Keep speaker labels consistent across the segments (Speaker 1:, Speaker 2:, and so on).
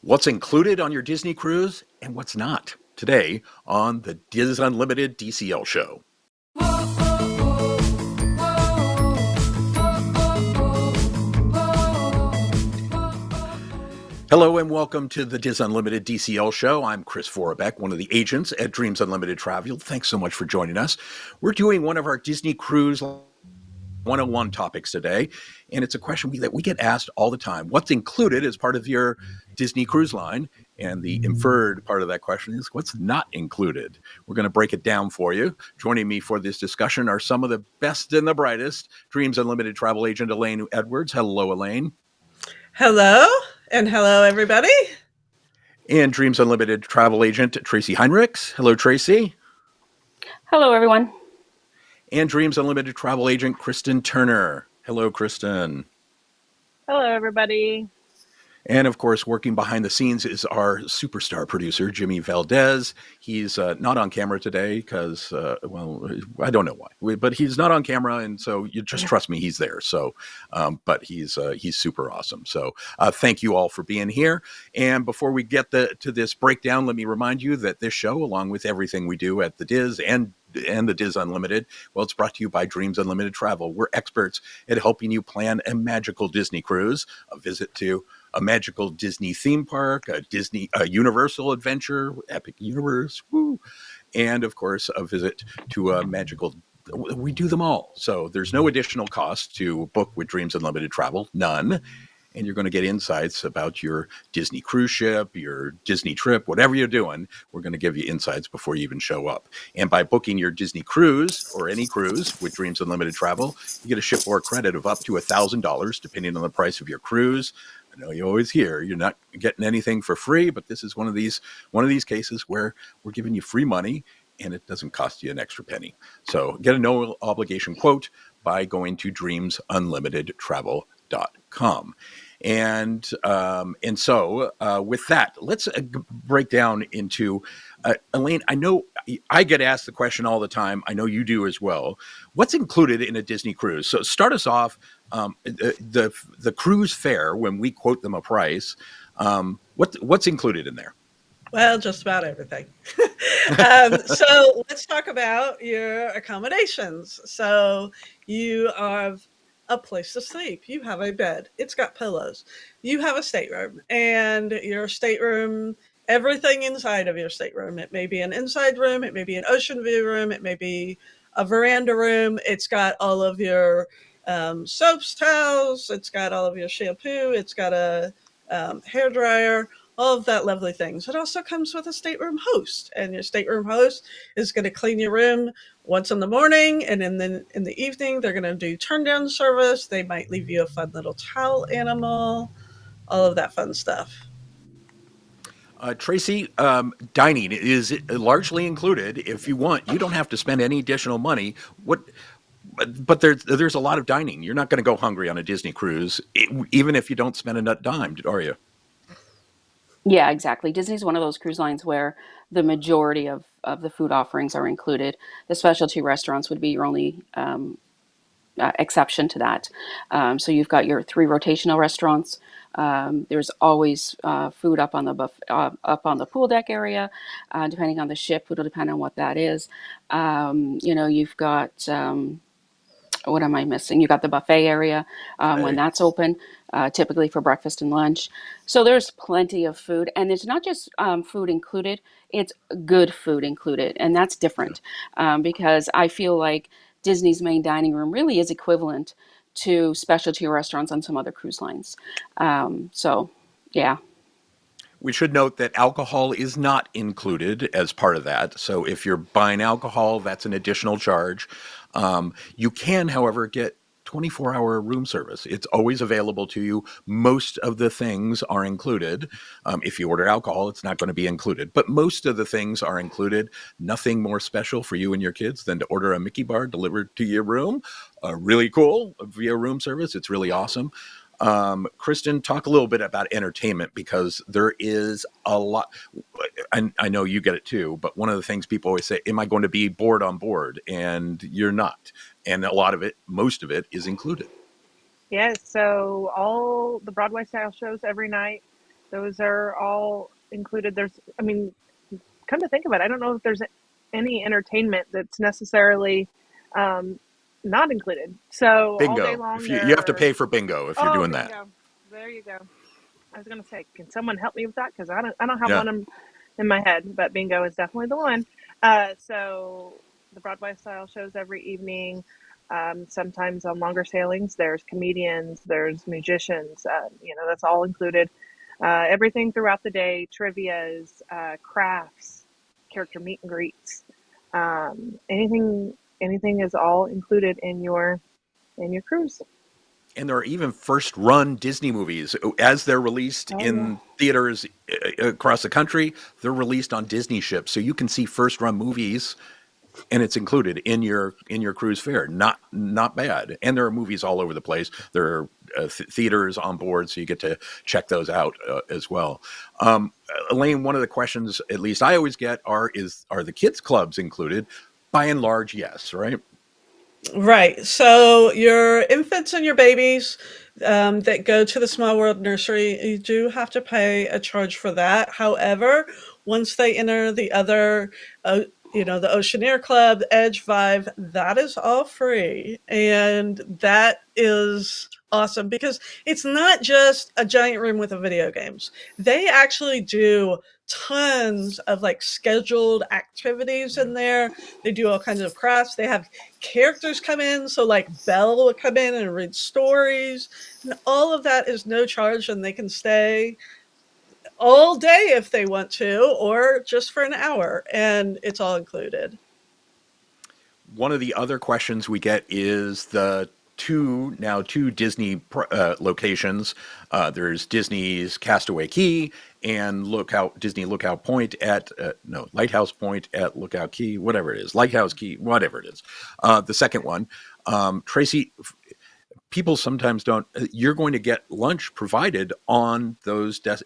Speaker 1: What's included on your Disney cruise and what's not today on the DIS Unlimited DCL Show. Hello and welcome to the DIS Unlimited DCL Show. I'm Chris Forbeck, one of the agents at Dreams Unlimited Travel. Thanks so much for joining us. We're doing one of our Disney Cruise 101 topics today, and it's a question that we get asked all the time. What's included as part of your Disney cruise line? And the inferred part of that question is what's not included. We're going to break it down for you. Joining me for this discussion are some of the best and the brightest. Dreams Unlimited travel agent Elaine Edwards. Hello, Elaine.
Speaker 2: Hello, and hello, everybody.
Speaker 1: And Dreams Unlimited travel agent Tracy Heinrichs. Hello, Tracy.
Speaker 3: Hello, everyone.
Speaker 1: And Dreams Unlimited travel agent Kristen Turner. Hello, Kristen.
Speaker 4: Hello, everybody.
Speaker 1: And of course, working behind the scenes is our superstar producer, Jimmy Valdez. He's not on camera today because, well, I don't know why, but he's not on camera. And so you just trust me, he's there. So, but he's super awesome. So thank you all for being here. And before we get to this breakdown, let me remind you that this show, along with everything we do at the DIS and the DIS Unlimited, well, it's brought to you by Dreams Unlimited Travel. We're experts at helping you plan a magical Disney cruise, a visit to a magical Disney theme park, a Universal adventure, Epic Universe, woo, and of course, a visit to a magical. We do them all. So there's no additional cost to book with Dreams Unlimited Travel, none. And you're going to get insights about your Disney cruise ship, your Disney trip, whatever you're doing. We're going to give you insights before you even show up. And by booking your Disney cruise or any cruise with Dreams Unlimited Travel, you get a shipboard credit of up to $1,000, depending on the price of your cruise. I know you always hear you're not getting anything for free, but this is one of these cases where we're giving you free money and it doesn't cost you an extra penny. So get a no obligation quote by going to dreamsunlimitedtravel.com. And so with that, let's break down into Elaine. I know I get asked the question all the time. I know you do as well. What's included in a Disney cruise? So start us off. The cruise fare, when we quote them a price, what's included in there?
Speaker 2: Well, just about everything. So let's talk about your accommodations. So you have a place to sleep. You have a bed. It's got pillows. You have a stateroom, and your stateroom, everything inside of your stateroom. It may be an inside room. It may be an ocean view room. It may be a veranda room. It's got all of your soaps, towels. It's got all of your shampoo. It's got a hair dryer. All of that lovely things. It also comes with a stateroom host, and your stateroom host is going to clean your room once in the morning, and in the evening they're going to do turn down service. They might leave you a fun little towel animal, all of that fun stuff.
Speaker 1: Tracy, dining is largely included. If you want, you don't have to spend any additional money. But there's a lot of dining. You're not going to go hungry on a Disney cruise, even if you don't spend a dime, are you?
Speaker 3: Yeah, exactly. Disney's one of those cruise lines where the majority of the food offerings are included. The specialty restaurants would be your only exception to that. So you've got your 3 rotational restaurants. There's always food up on the pool deck area, depending on the ship. It'll depend on what that is. You've got what am I missing? You got the buffet area when that's open, typically for breakfast and lunch. So there's plenty of food, and it's not just food included; it's good food included, and that's different because I feel like Disney's main dining room really is equivalent to specialty restaurants on some other cruise lines. So, yeah.
Speaker 1: We should note that alcohol is not included as part of that. So if you're buying alcohol, that's an additional charge. You can, however, get 24-hour room service. It's always available to you. Most of the things are included. If you order alcohol, it's not going to be included. But most of the things are included. Nothing more special for you and your kids than to order a Mickey bar delivered to your room. Really cool via room service. It's really awesome. Kristen, talk a little bit about entertainment, because there is a lot. I know you get it too, but one of the things people always say, am I going to be bored on board? And you're not. And a lot of it, most of it is included.
Speaker 4: Yes, so all the Broadway style shows every night Those are all included. I mean, come to think of it, I don't know if there's any entertainment that's necessarily um, not included. So all day
Speaker 1: Bingo.
Speaker 4: long
Speaker 1: If you have to
Speaker 4: there.
Speaker 1: pay for bingo if you're
Speaker 4: Oh,
Speaker 1: doing that.
Speaker 4: bingo! There you go. I was gonna say, can someone help me with that? Because I don't have
Speaker 1: Yeah.
Speaker 4: one in my head, but bingo is definitely the one. So the Broadway style shows every evening. Sometimes on longer sailings, there's comedians, there's musicians. That's all included. Everything throughout the day, trivia's, crafts, character meet and greets, anything is all included in your cruise.
Speaker 1: And there are even first run Disney movies as they're released
Speaker 4: Oh yeah.
Speaker 1: in theaters across the country. They're released on Disney ships, so you can see first run movies, and it's included in your cruise fare. Not bad. And there are movies all over the place. There are theaters on board, so you get to check those out as well. Elaine, one of the questions, at least I always get, are the kids clubs included? By and large, yes. Right.
Speaker 2: Right. So your infants and your babies that go to the Small World Nursery, you do have to pay a charge for that. However, once they enter the other, the Oceaneer Club, Edge Vibe, that is all free. And that is awesome because it's not just a giant room with a video games. They actually do tons of like scheduled activities in there. They do all kinds of crafts. They have characters come in. So like Belle will come in and read stories, and all of that is no charge, and they can stay all day if they want to, or just for an hour, and it's all included.
Speaker 1: One of the other questions we get is the two Disney locations. There's Disney's Castaway Key and Disney Lookout Point at Lighthouse Point at Lookout Key, whatever it is, Lighthouse Key, whatever it is. The second one, Tracy. People sometimes don't. You're going to get lunch provided on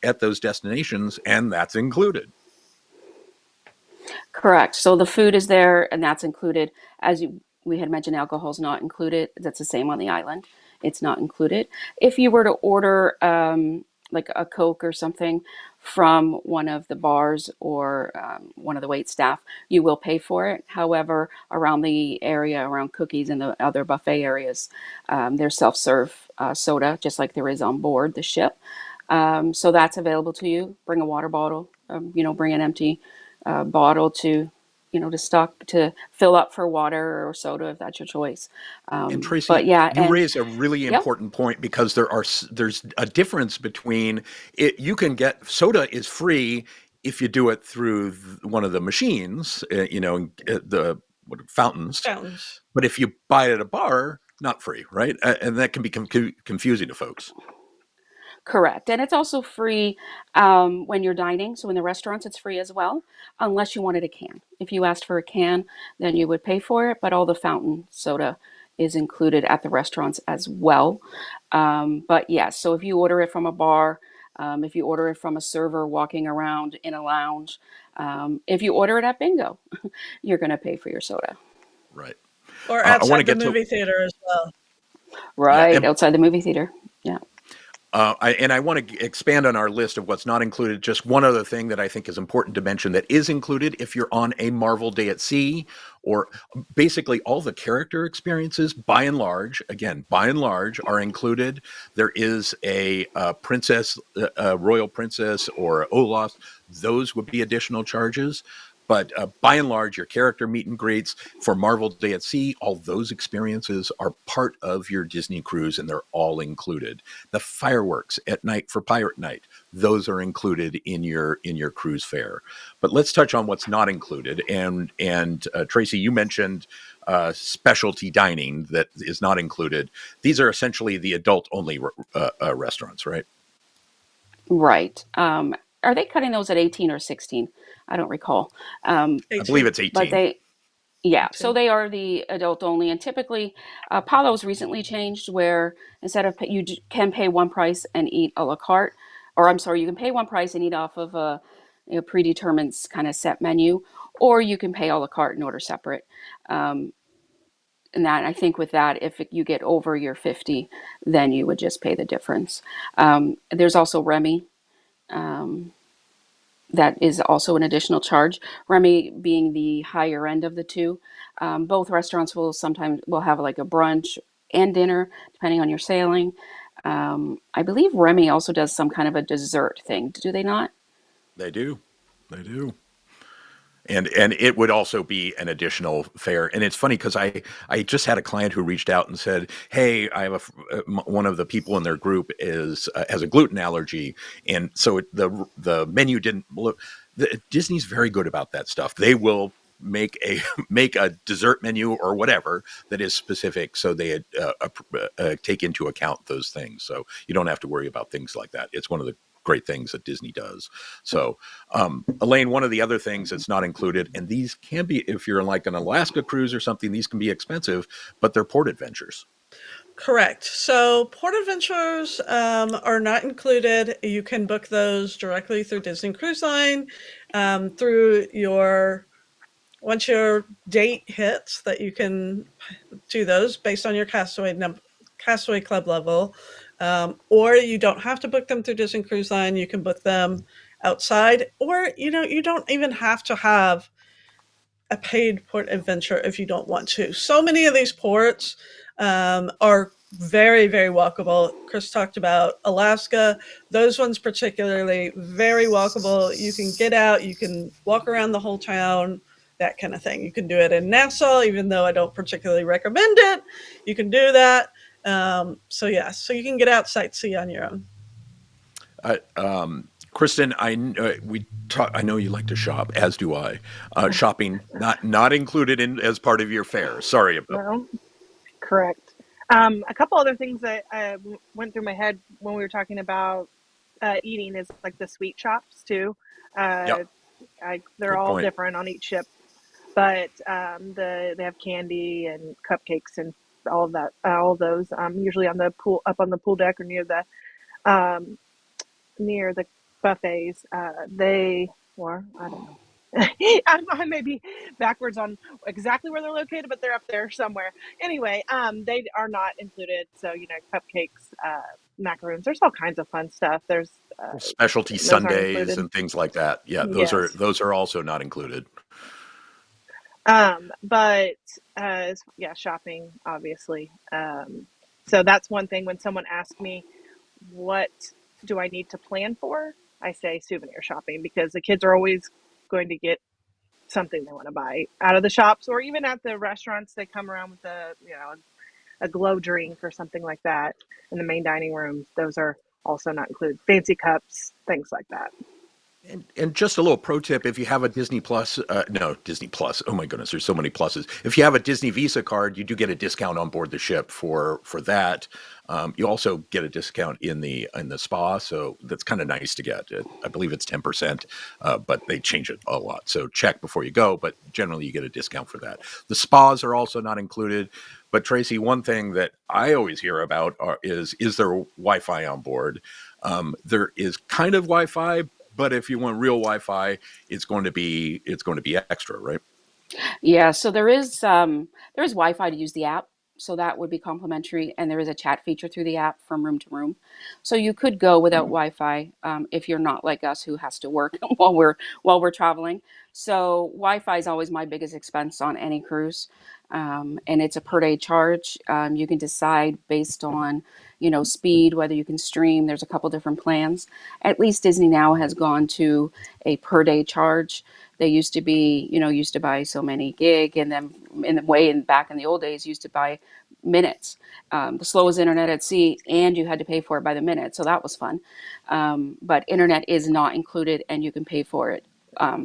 Speaker 1: at those destinations, and that's included.
Speaker 3: Correct. So the food is there, and that's included. We had mentioned, alcohol is not included. That's the same on the island. It's not included. If you were to order like a Coke or something from one of the bars or one of the wait staff, you will pay for it. However, around the area, around Cookies and the other buffet areas, there's self-serve soda, just like there is on board the ship. So that's available to you. Bring a water bottle. Bring an empty bottle to fill up for water or soda if that's your choice.
Speaker 1: And Tracy,
Speaker 3: But yeah,
Speaker 1: you
Speaker 3: and
Speaker 1: raise a really
Speaker 3: yep,
Speaker 1: important point because there's a difference between it. You can get soda is free if you do it through one of the machines, the fountains.
Speaker 2: Fountains.
Speaker 1: But if you buy it at a bar, not free, right? And that can be confusing to folks.
Speaker 3: correct. And it's also free when you're dining. So in the restaurants, it's free as well, unless you wanted a can. If you asked for a can, then you would pay for it. But all the fountain soda is included at the restaurants as well. But yes, so if you order it from a bar, if you order it from a server walking around in a lounge, if you order it at bingo, you're going to pay for your soda.
Speaker 1: Right.
Speaker 2: Or
Speaker 1: I want to
Speaker 2: outside the
Speaker 1: get to
Speaker 2: movie theater as well.
Speaker 1: yeah,
Speaker 3: Right
Speaker 1: and
Speaker 3: outside the movie theater. Yeah.
Speaker 1: I want to expand on our list of what's not included. Just one other thing that I think is important to mention that is included if you're on a Marvel Day at Sea, or basically all the character experiences, by and large, are included. There is a princess, a royal princess, or Olaf. Those would be additional charges. But by and large, your character meet and greets for Marvel Day at Sea, all those experiences are part of your Disney cruise, and they're all included. The fireworks at night for Pirate Night, those are included in your cruise fare. But let's touch on what's not included. And Tracy, you mentioned specialty dining that is not included. These are essentially the adult-only restaurants, right?
Speaker 3: Right. Are they cutting those at 18 or 16? I don't recall.
Speaker 1: I believe
Speaker 2: 18.
Speaker 1: it's
Speaker 3: But
Speaker 1: 18.
Speaker 3: so
Speaker 2: 18.
Speaker 3: they are the adult only. And typically, Palos recently changed where instead of can pay one price and eat a la carte, or I'm sorry, you can pay one price and eat off of a predetermined kind of set menu, or you can pay a la carte and order separate. Um, and that I think with that, if you get over your 50, then you would just pay the difference. There's also Remy Um, that is also an additional charge. Remy being the higher end of the two. Both restaurants will have like a brunch and dinner, depending on your sailing. I believe Remy also does some kind of a dessert thing. Do they not?
Speaker 1: They do. They do. And it would also be an additional fare. And it's funny because I just had a client who reached out and said, "Hey, I have one of the people in their group is has a gluten allergy, and so the menu didn't look." Disney's very good about that stuff. They will make a dessert menu or whatever that is specific, so they take into account those things. So you don't have to worry about things like that. It's one of the great things that Disney does. So, Elaine, one of the other things that's not included, and these can be, if you're like an Alaska cruise or something, these can be expensive, but they're port adventures.
Speaker 2: Correct. So port adventures are not included. You can book those directly through Disney Cruise Line through once your date hits that you can do those based on your Castaway Club level. Or you don't have to book them through Disney Cruise Line. You can book them outside, or you don't even have to have a paid port adventure if you don't want to. So many of these ports are very, very walkable. Chris talked about Alaska. Those ones particularly very walkable. You can get out, you can walk around the whole town, that kind of thing. You can do it in Nassau, even though I don't particularly recommend it. You can do that. So you can get out, sightsee on your own.
Speaker 1: Kristen, I know you like to shop, as do I. Shopping not included in as part of your fare. Sorry about.
Speaker 4: No, correct. A couple other things that went through my head when we were talking about eating is like the sweet shops too.
Speaker 1: Yep.
Speaker 4: They're
Speaker 1: Good
Speaker 4: all
Speaker 1: point.
Speaker 4: different on each ship, but they have candy and cupcakes and all of that, all of those. Usually on the pool, up on the pool deck or um, near the buffets. Or I don't know. I may be backwards on exactly where they're located, but they're up there somewhere. Anyway, they are not included. So cupcakes, macaroons. There's all kinds of fun stuff. There's
Speaker 1: Specialty
Speaker 4: those aren't
Speaker 1: sundaes
Speaker 4: included.
Speaker 1: and things like that. Yeah,
Speaker 4: Yes.
Speaker 1: those are also not included.
Speaker 4: But shopping obviously. So that's one thing when someone asks me, what do I need to plan for? I say souvenir shopping, because the kids are always going to get something they want to buy out of the shops, or even at the restaurants. They come around with a glow drink or something like that in the main dining rooms. Those are also not included. Fancy cups, things like that.
Speaker 1: And just a little pro tip: if you have a Disney Plus, Disney Plus. Oh my goodness, there's so many pluses. If you have a Disney Visa card, you do get a discount on board the ship for that. You also get a discount in the spa, so that's kind of nice to get. I believe it's 10%, but they change it a lot. So check before you go. But generally, you get a discount for that. The spas are also not included. But Tracy, one thing that I always hear about is there Wi-Fi on board? There is kind of Wi-Fi. But if you want real Wi-Fi, it's going to be extra, right?
Speaker 3: Yeah, so there is Wi-Fi to use the app, so that would be complimentary, and there is a chat feature through the app from room to room. So you could go without Wi-Fi if you're not like us who has to work while we're traveling. So Wi-Fi is always my biggest expense on any cruise, and it's a per day charge. You can decide based on speed whether you can stream. There's a couple different plans. At least Disney now has gone to a per day charge. They used to buy so many gig, and then back in the old days, used to buy minutes. The slowest internet at sea, and you had to pay for it by the minute, so that was fun. But internet is not included, and you can pay for it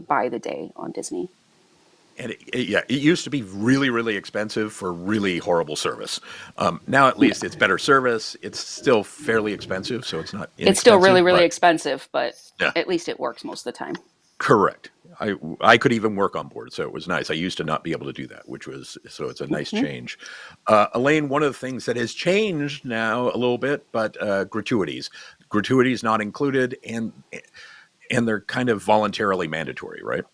Speaker 3: by the day on Disney.
Speaker 1: And it used to be really, really expensive for really horrible service. Now at least it's better service. It's still fairly expensive, so it's not inexpensive.
Speaker 3: It's still really, really expensive, but
Speaker 1: yeah,
Speaker 3: at least it works most of the time.
Speaker 1: correct. I could even work on board, so it was nice. I used to not be able to do that, so it's a nice change. Elaine, one of the things that has changed now a little bit, but gratuities not included, and they're kind of voluntarily mandatory, right?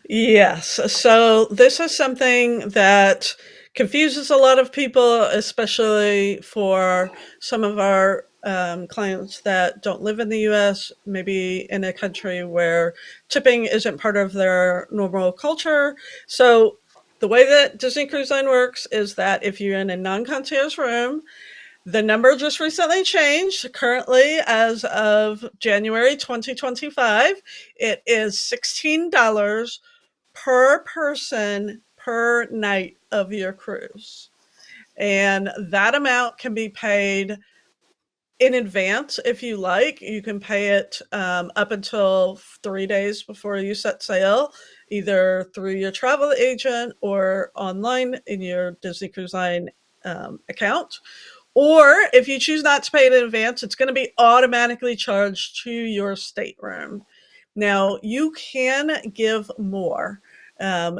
Speaker 2: Yes. So this is something that confuses a lot of people, especially for some of our clients that don't live in the US, maybe in a country where tipping isn't part of their normal culture. So the way that Disney Cruise Line works is that if you're in a non-concierge room, the number just recently changed. Currently, as of January 2025, it is $16 per person per night of your cruise. And that amount can be paid in advance if you like. You can pay it up until 3 days before you set sail, either through your travel agent or online in your Disney Cruise Line account. Or if you choose not to pay it in advance, it's going to be automatically charged to your stateroom. Now, you can give more.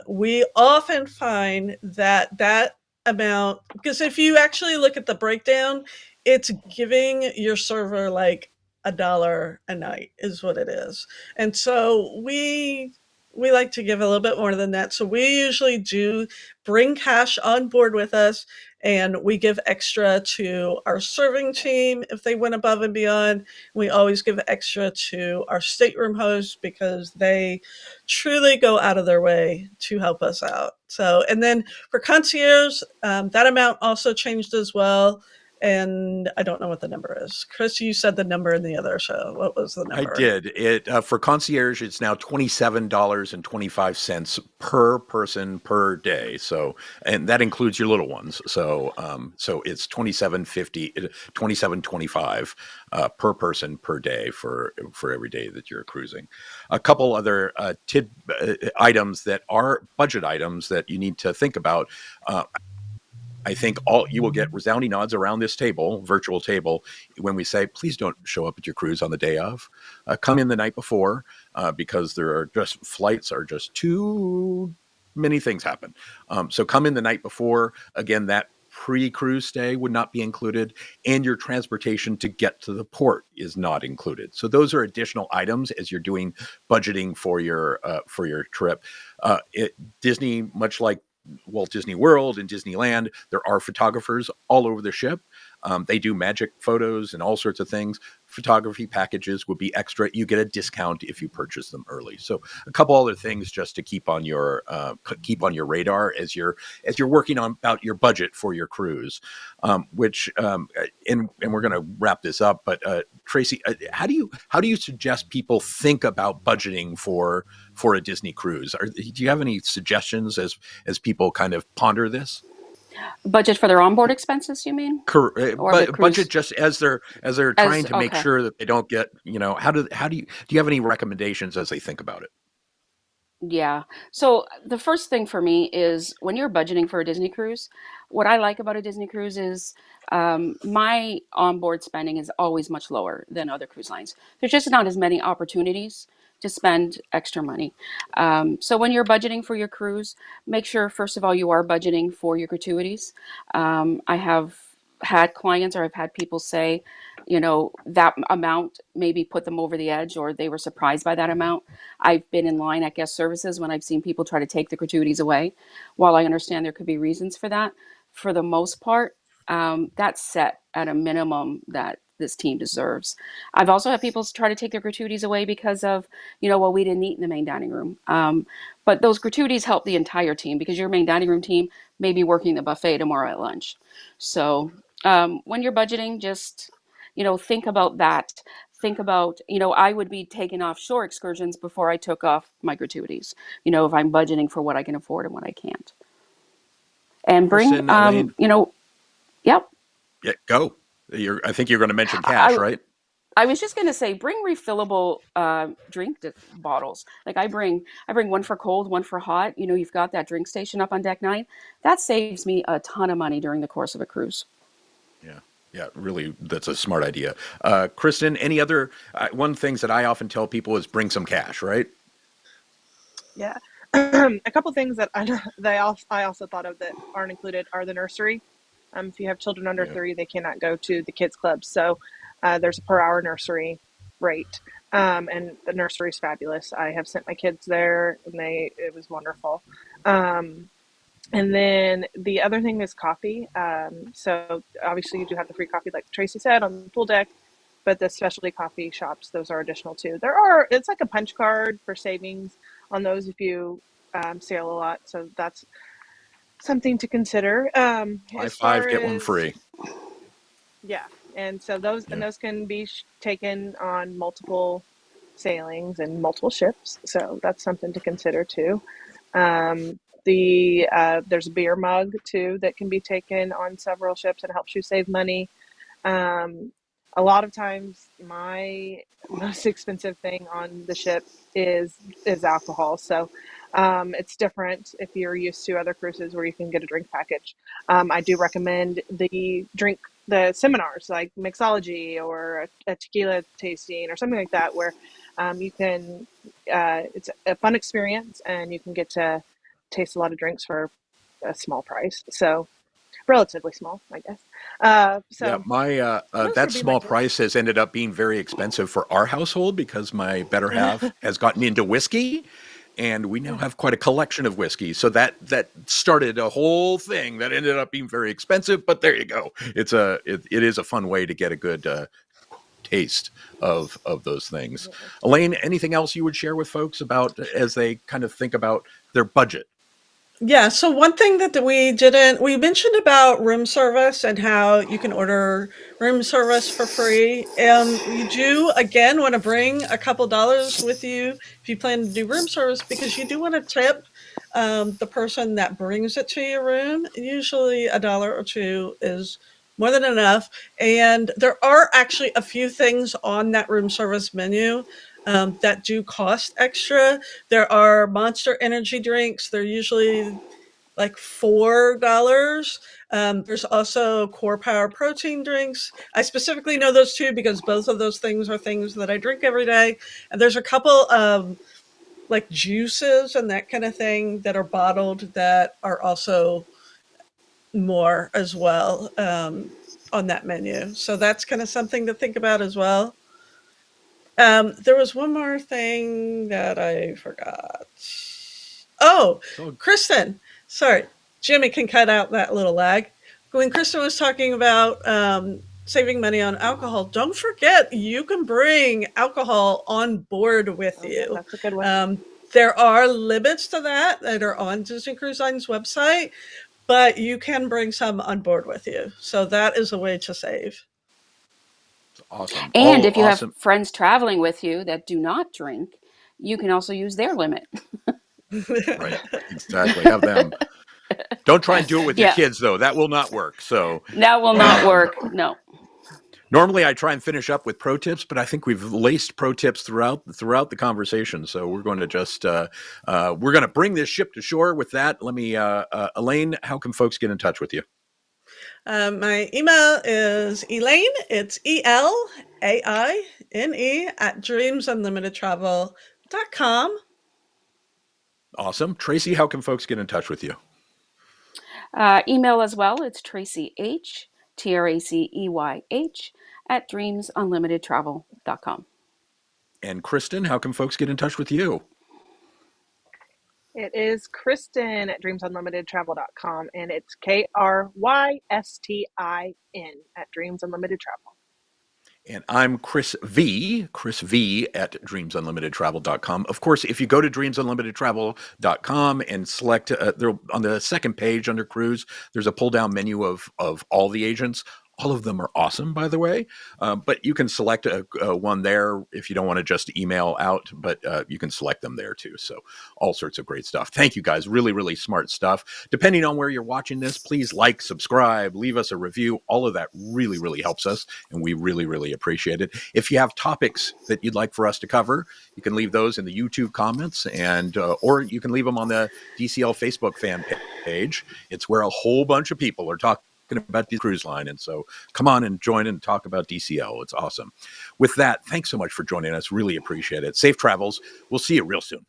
Speaker 2: We often find that that amount, because if you actually look at the breakdown, it's giving your server like $1 a night is what it is. And so we like to give a little bit more than that. So we usually do bring cash on board with us, and we give extra to our serving team if they went above and beyond. We always give extra to our stateroom hosts because they truly go out of their way to help us out. So, and then for concierge, that amount also changed as well. And I don't know what the number is. Chris, you said the number in the other show. What was the
Speaker 1: I
Speaker 2: number?
Speaker 1: did. It for concierge, it's now $27.25 per person per day. So, and that includes your little ones. So, so it's $27.25 per person per day for every day that you're cruising. A couple other items that are budget items that you need to think about. I think you will get resounding nods around this table, virtual table, when we say, please don't show up at your cruise on the day of. Come in the night before, because there are just flights are just too many things happen. So come in the night before. Again, that pre-cruise stay would not be included, and your transportation to get to the port is not included. So those are additional items as you're doing budgeting for your trip. Disney, much like Walt Disney World and Disneyland, there are photographers all over the ship. They do magic photos and all sorts of things. Photography packages would be extra. You get a discount if you purchase them early. So a couple other things just to keep on your radar as you're working on about your budget for your cruise. And we're going to wrap this up. But Tracy, how do you suggest people think about budgeting for a Disney cruise? Do you have any suggestions as people kind of ponder this?
Speaker 3: Budget for their onboard expenses, you mean?
Speaker 1: Correct,
Speaker 3: Or the
Speaker 1: but
Speaker 3: cruise
Speaker 1: budget just as they're trying to make
Speaker 3: okay.
Speaker 1: sure that they don't get, how do you have any recommendations as they think about it?
Speaker 3: Yeah. So the first thing for me is when you're budgeting for a Disney cruise, what I like about a Disney cruise is my onboard spending is always much lower than other cruise lines. There's just not as many opportunities to spend extra money. So when you're budgeting for your cruise, make sure, first of all, you are budgeting for your gratuities. I have had clients or I've had people say, that amount maybe put them over the edge or they were surprised by that amount. I've been in line at guest services when I've seen people try to take the gratuities away. While I understand there could be reasons for that, for the most part, that's set at a minimum that this team deserves. I've also had people try to take their gratuities away because of, well, we didn't eat in the main dining room. But those gratuities help the entire team because your main dining room team may be working the buffet tomorrow at lunch. So when you're budgeting, just, think about that. Think about, I would be taking offshore excursions before I took off my gratuities, if I'm budgeting for what I can afford and what I can't. And bring,
Speaker 1: Kristen, Elaine,
Speaker 3: yep.
Speaker 1: yeah, go. I think you're going to mention cash, right?
Speaker 3: I was just going to say, bring refillable drink bottles. Like I bring one for cold, one for hot. You've got that drink station up on deck 9. That saves me a ton of money during the course of a cruise.
Speaker 1: Yeah, really, that's a smart idea. Kristen, any other one things that I often tell people is bring some cash, right?
Speaker 4: Yeah. A couple things that I also thought of that aren't included are the nursery. If you have children under 3, they cannot go to the kids club. So there's a per hour nursery rate. And the nursery is fabulous. I have sent my kids there and it was wonderful. And then the other thing is coffee. So obviously you do have the free coffee, like Tracy said, on the pool deck, but the specialty coffee shops, those are additional too. It's like a punch card for savings on those if you sail a lot. So that's something to consider.
Speaker 1: Buy
Speaker 4: As
Speaker 1: 5,
Speaker 4: far
Speaker 1: get 1
Speaker 4: as,
Speaker 1: free.
Speaker 4: yeah. And so those can be taken on multiple sailings and multiple ships. So that's something to consider too. There's a beer mug too that can be taken on several ships and helps you save money. A lot of times, my most expensive thing on the ship is alcohol. So it's different if you're used to other cruises where you can get a drink package. I do recommend the seminars like mixology or a tequila tasting or something like that, where you can. It's a fun experience, and you can get to taste a lot of drinks for a small price. So relatively small, I guess.
Speaker 1: Yeah,
Speaker 4: So
Speaker 1: my
Speaker 4: those
Speaker 1: that
Speaker 4: would be my
Speaker 1: small
Speaker 4: tips.
Speaker 1: price has ended up being very expensive for our household because my better half has gotten into whiskey, and we now have quite a collection of whiskey. So that started a whole thing that ended up being very expensive. But there you go. It is a fun way to get a good taste of those things. Elaine, anything else you would share with folks about as they kind of think about their budget?
Speaker 2: Yeah, so one thing that we mentioned about room service and how you can order room service for free. You do, again, want to bring a couple dollars with you if you plan to do room service, because you do want to tip the person that brings it to your room. Usually a dollar or two is more than enough. And there are actually a few things on that room service menu that do cost extra. There are Monster energy drinks. They're usually like $4. There's also Core Power protein drinks. I specifically know those two because both of those things are things that I drink every day. And there's a couple of like juices and that kind of thing that are bottled that are also more as well on that menu. So that's kind of something to think about as well. There was one more thing that I forgot. Oh,
Speaker 1: So
Speaker 2: Kristen. Sorry, Jimmy can cut out that little lag. When Kristen was talking about saving money on alcohol, don't forget you can bring alcohol on board with
Speaker 4: Oh, yeah,
Speaker 2: you.
Speaker 4: that's a good one.
Speaker 2: There are limits to that are on Disney Cruise Line's website, but you can bring some on board with you. So that is a way to save.
Speaker 1: awesome.
Speaker 3: And
Speaker 1: All
Speaker 3: if you have
Speaker 1: awesome.
Speaker 3: friends traveling with you that do not drink, you can also use their limit.
Speaker 1: Right. Exactly. Have them. Don't try and do it with your
Speaker 3: Yeah,
Speaker 1: kids, though. That will not work. So,
Speaker 3: that will not
Speaker 1: um,
Speaker 3: work. No.
Speaker 1: normally I try and finish up with pro tips, but I think we've laced pro tips throughout the conversation. So we're going to just we're going to bring this ship to shore. With that, let me, Elaine, how can folks get in touch with you?
Speaker 2: My email is Elaine. It's ELAINE at dreamsunlimitedtravel.com.
Speaker 1: Awesome. Tracy, how can folks get in touch with you?
Speaker 3: Email as well. It's Tracy H, TRACEYH at dreamsunlimitedtravel.com.
Speaker 1: And Kristen, how can folks get in touch with you?
Speaker 4: It is Kristen at dreamsunlimitedtravel.com, and it's KRYSTIN at Dreams Unlimited Travel.
Speaker 1: And I'm Chris V at dreamsunlimitedtravel.com. Of course, if you go to dreamsunlimitedtravel.com and select there on the second page under cruise, there's a pull down menu of all the agents. All of them are awesome, by the way. But you can select one there if you don't want to just email out, but you can select them there too. So all sorts of great stuff. Thank you guys. Really, really smart stuff. Depending on where you're watching this, please like, subscribe, leave us a review. All of that really, really helps us, and we really, really appreciate it. If you have topics that you'd like for us to cover, you can leave those in the YouTube comments, and or you can leave them on the DCL Facebook fan page. It's where a whole bunch of people are talking about the cruise line, and so come on and join and talk about DCL. It's awesome. With that, thanks so much for joining us. Really appreciate it. Safe travels. We'll see you real soon.